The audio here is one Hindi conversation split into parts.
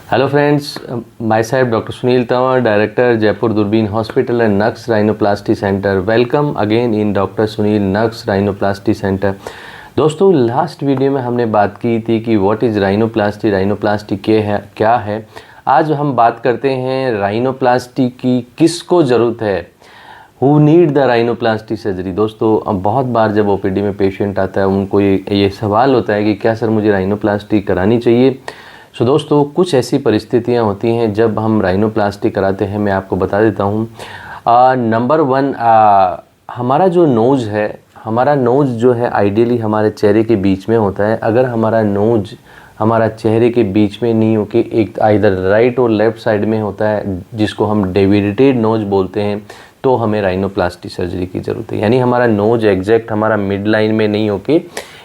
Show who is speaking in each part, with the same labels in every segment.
Speaker 1: Hello friends, my side doctor Sunil Tanwar, director Jaipur Doorbeen hospital and Nux rhinoplasty centre. Welcome again in doctor Sunil Nux rhinoplasty centre. दोस्तों, लास्ट वीडियो में हमने बात की थी कि व्हाट इज़ राइनोप्लास्टी, राइनोप्लास्टी क्या है। आज हम बात करते हैं राइनोप्लास्टी की किसको ज़रूरत है, who need the rhinoplasty surgery. दोस्तों, अब बहुत बार जब ओपीडी में पेशेंट आता है उनको ये सवाल होता है कि क्या सर मुझे राइनोप्लास्टी करानी चाहिए। सो दोस्तों, कुछ ऐसी परिस्थितियां होती हैं जब हम राइनोप्लास्टी कराते हैं। मैं आपको बता देता हूं। नंबर 1, हमारा जो नोज़ है, हमारा नोज़ जो है आइडियली हमारे चेहरे के बीच में होता है। अगर हमारा नोज़ हमारा चेहरे के बीच में नहीं होके एक इधर राइट और लेफ़्ट साइड में होता है, जिसको हम डेविडेटेड नोज़ बोलते हैं, तो हमें राइनोप्लास्टी सर्जरी की ज़रूरत है। यानी हमारा नोज़ एग्जैक्ट हमारा मिड लाइन में नहीं होके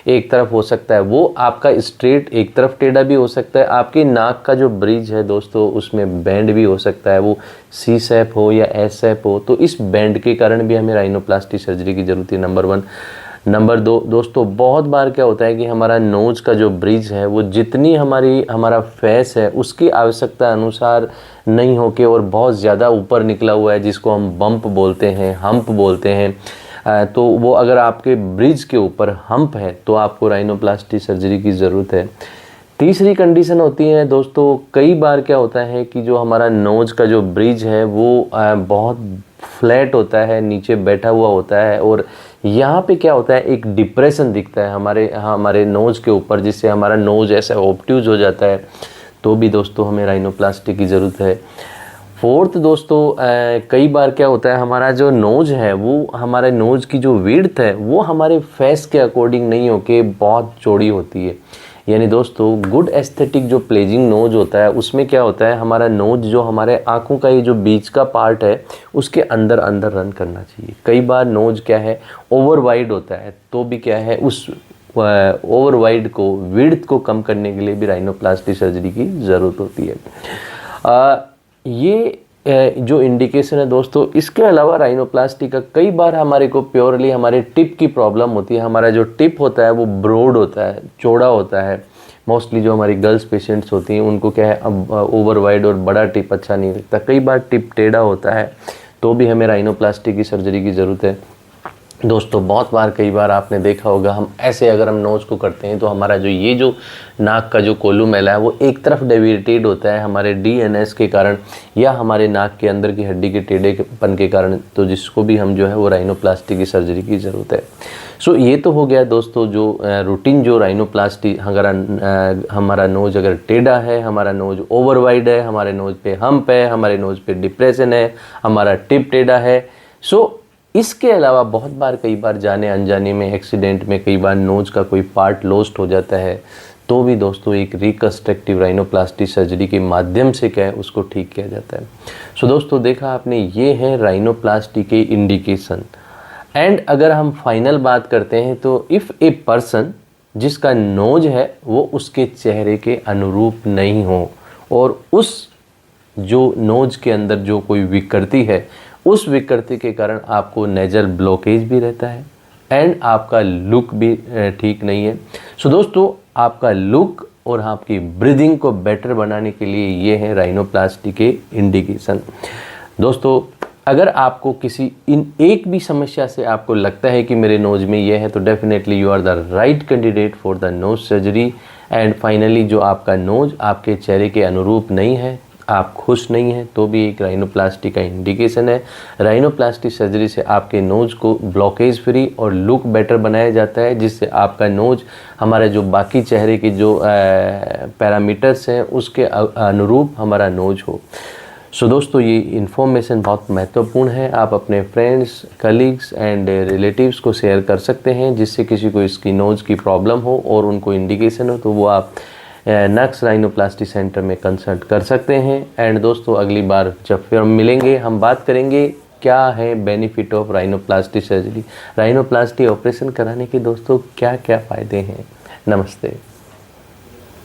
Speaker 1: एक तरफ हो सकता है, वो आपका स्ट्रेट एक तरफ टेढ़ा भी हो सकता है। आपकी नाक का जो ब्रिज है दोस्तों, उसमें बैंड भी हो सकता है, वो सी शेप हो या एस शेप हो, तो इस बैंड के कारण भी हमें राइनोप्लास्टी सर्जरी की ज़रूरत है। नंबर 1। नंबर 2 दोस्तों, बहुत बार क्या होता है कि हमारा नोज़ का जो ब्रिज है वो जितनी हमारा फेस है उसकी आवश्यकता अनुसार नहीं होके और बहुत ज़्यादा ऊपर निकला हुआ है, जिसको हम बम्प बोलते हैं, हम्प बोलते हैं। तो वो अगर आपके ब्रिज के ऊपर हम्प है तो आपको राइनोप्लास्टी सर्जरी की ज़रूरत है। तीसरी कंडीशन होती है दोस्तों, कई बार क्या होता है कि जो हमारा नोज़ का जो ब्रिज है वो बहुत फ्लैट होता है, नीचे बैठा हुआ होता है, और यहाँ पे क्या होता है एक डिप्रेशन दिखता है हमारे नोज़ के ऊपर, जिससे हमारा नोज़ ऐसा ऑब्ट्यूज हो जाता है। तो भी दोस्तों हमें राइनोप्लास्टी की ज़रूरत है। फोर्थ दोस्तों, कई बार क्या होता है हमारा जो नोज़ है वो हमारे नोज़ की जो विड्थ है वो हमारे फेस के अकॉर्डिंग नहीं होके बहुत चौड़ी होती है। यानी दोस्तों, गुड एस्थेटिक जो प्लेजिंग नोज़ होता है उसमें क्या होता है, हमारा नोज़ जो हमारे आँखों का ये जो बीच का पार्ट है उसके अंदर अंदर रन करना चाहिए। कई बार नोज़ क्या है ओवर वाइड होता है, तो भी क्या है उस ओवर वाइड को विड्थ को कम करने के लिए भी राइनोप्लास्टी सर्जरी की ज़रूरत होती है। ये जो इंडिकेशन है दोस्तों, इसके अलावा राइनोप्लास्टी का कई बार हमारे को प्योरली हमारे टिप की प्रॉब्लम होती है। हमारा जो टिप होता है वो ब्रॉड होता है, चौड़ा होता है। मोस्टली जो हमारी गर्ल्स पेशेंट्स होती हैं उनको क्या है अब ओवर वाइड और बड़ा टिप अच्छा नहीं लगता। कई बार टिप टेढ़ा होता है, तो भी हमें राइनोप्लास्टी की सर्जरी की ज़रूरत है। दोस्तों, बहुत बार कई बार आपने देखा होगा, हम ऐसे अगर हम नोज़ को करते हैं तो हमारा जो नाक का जो कोलुमेला है वो एक तरफ डेविएटेड होता है हमारे डीएनएस के कारण या हमारे नाक के अंदर की हड्डी के टेढ़ेपन के कारण, तो जिसको भी हम जो है वो राइनोप्लास्टी की सर्जरी की ज़रूरत है। सो ये तो हो गया दोस्तों जो रूटीन जो राइनोप्लास्टी, अगर हमारा नोज़ अगर टेढ़ा है, हमारा नोज़ ओवर वाइड है, हमारे नोज़ पे हम्प है, हमारे नोज़ पे डिप्रेशन है, हमारा टिप टेढ़ा है। सो इसके अलावा बहुत बार कई बार जाने अनजाने में एक्सीडेंट में कई बार नोज़ का कोई पार्ट लॉस्ट हो जाता है, तो भी दोस्तों एक रिकंस्ट्रक्टिव राइनोप्लास्टी सर्जरी के माध्यम से क्या है उसको ठीक किया जाता है। सो दोस्तों, देखा आपने, ये है राइनोप्लास्टी के इंडिकेशन। एंड अगर हम फाइनल बात करते हैं तो इफ़ ए पर्सन जिसका नोज है वो उसके चेहरे के अनुरूप नहीं हो और उस जो नोज के अंदर जो कोई विकृति है उस विकृति के कारण आपको नेजल ब्लॉकेज भी रहता है एंड आपका लुक भी ठीक नहीं है। सो दोस्तों, आपका लुक और आपकी ब्रीदिंग को बेटर बनाने के लिए ये है राइनोप्लास्टी के इंडिकेशन। दोस्तों, अगर आपको किसी इन एक भी समस्या से आपको लगता है कि मेरे नोज़ में ये है, तो definitely you are the right candidate for the nose surgery. And finally जो आपका नोज आपके चेहरे के अनुरूप नहीं है, आप खुश नहीं हैं, तो भी एक राइनोप्लास्टी का इंडिकेशन है। राइनोप्लास्टी सर्जरी से आपके नोज़ को ब्लॉकेज फ्री और लुक बेटर बनाया जाता है, जिससे आपका नोज़ हमारे जो बाकी चेहरे के जो पैरामीटर्स हैं उसके अनुरूप हमारा नोज़ हो। सो दोस्तों, ये इन्फॉर्मेशन बहुत महत्वपूर्ण है। आप अपने फ्रेंड्स, कलीग्स एंड रिलेटिव्स को शेयर कर सकते हैं, जिससे किसी को इसकी नोज़ की प्रॉब्लम हो और उनको इंडिकेशन हो, तो वो आप नक्स राइनोप्लास्टी सेंटर में कंसल्ट कर सकते हैं। एंड दोस्तों, अगली बार जब फिर हम मिलेंगे हम बात करेंगे क्या है benefit of rhinoplasty surgery, rhinoplasty operation कराने के दोस्तों क्या क्या फ़ायदे हैं। नमस्ते।